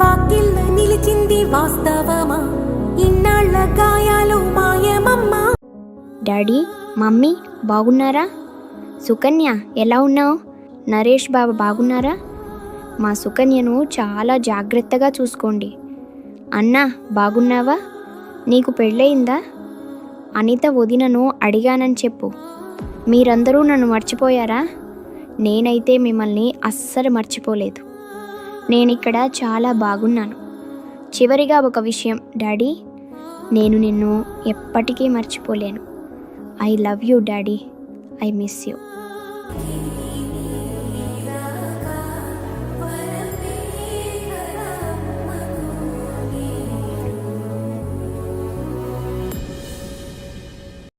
వాకిళ్ళ నిలిచింది వాస్తవమా, ఇన్నాళ్ళ గాయాలు మాయమమ్మా. డాడీ, మమ్మీ బాగున్నారా? సుకన్య ఎలా ఉన్నావు? నరేష్ బాబు బాగున్నారా? మా సుకన్యను చాలా జాగ్రత్తగా చూసుకోండి. అన్నా బాగున్నావా? నీకు పెళ్ళయిందా? అనిత వదినను అడిగానని చెప్పు. మీరందరూ నన్ను మర్చిపోయారా? నేనైతే మిమ్మల్ని అస్సలు మర్చిపోలేదు. నేనిక్కడ చాలా బాగున్నాను. చివరిగా ఒక విషయం డాడీ, నేను నిన్ను ఎప్పటికీ మర్చిపోలేను. I love you daddy. I miss you.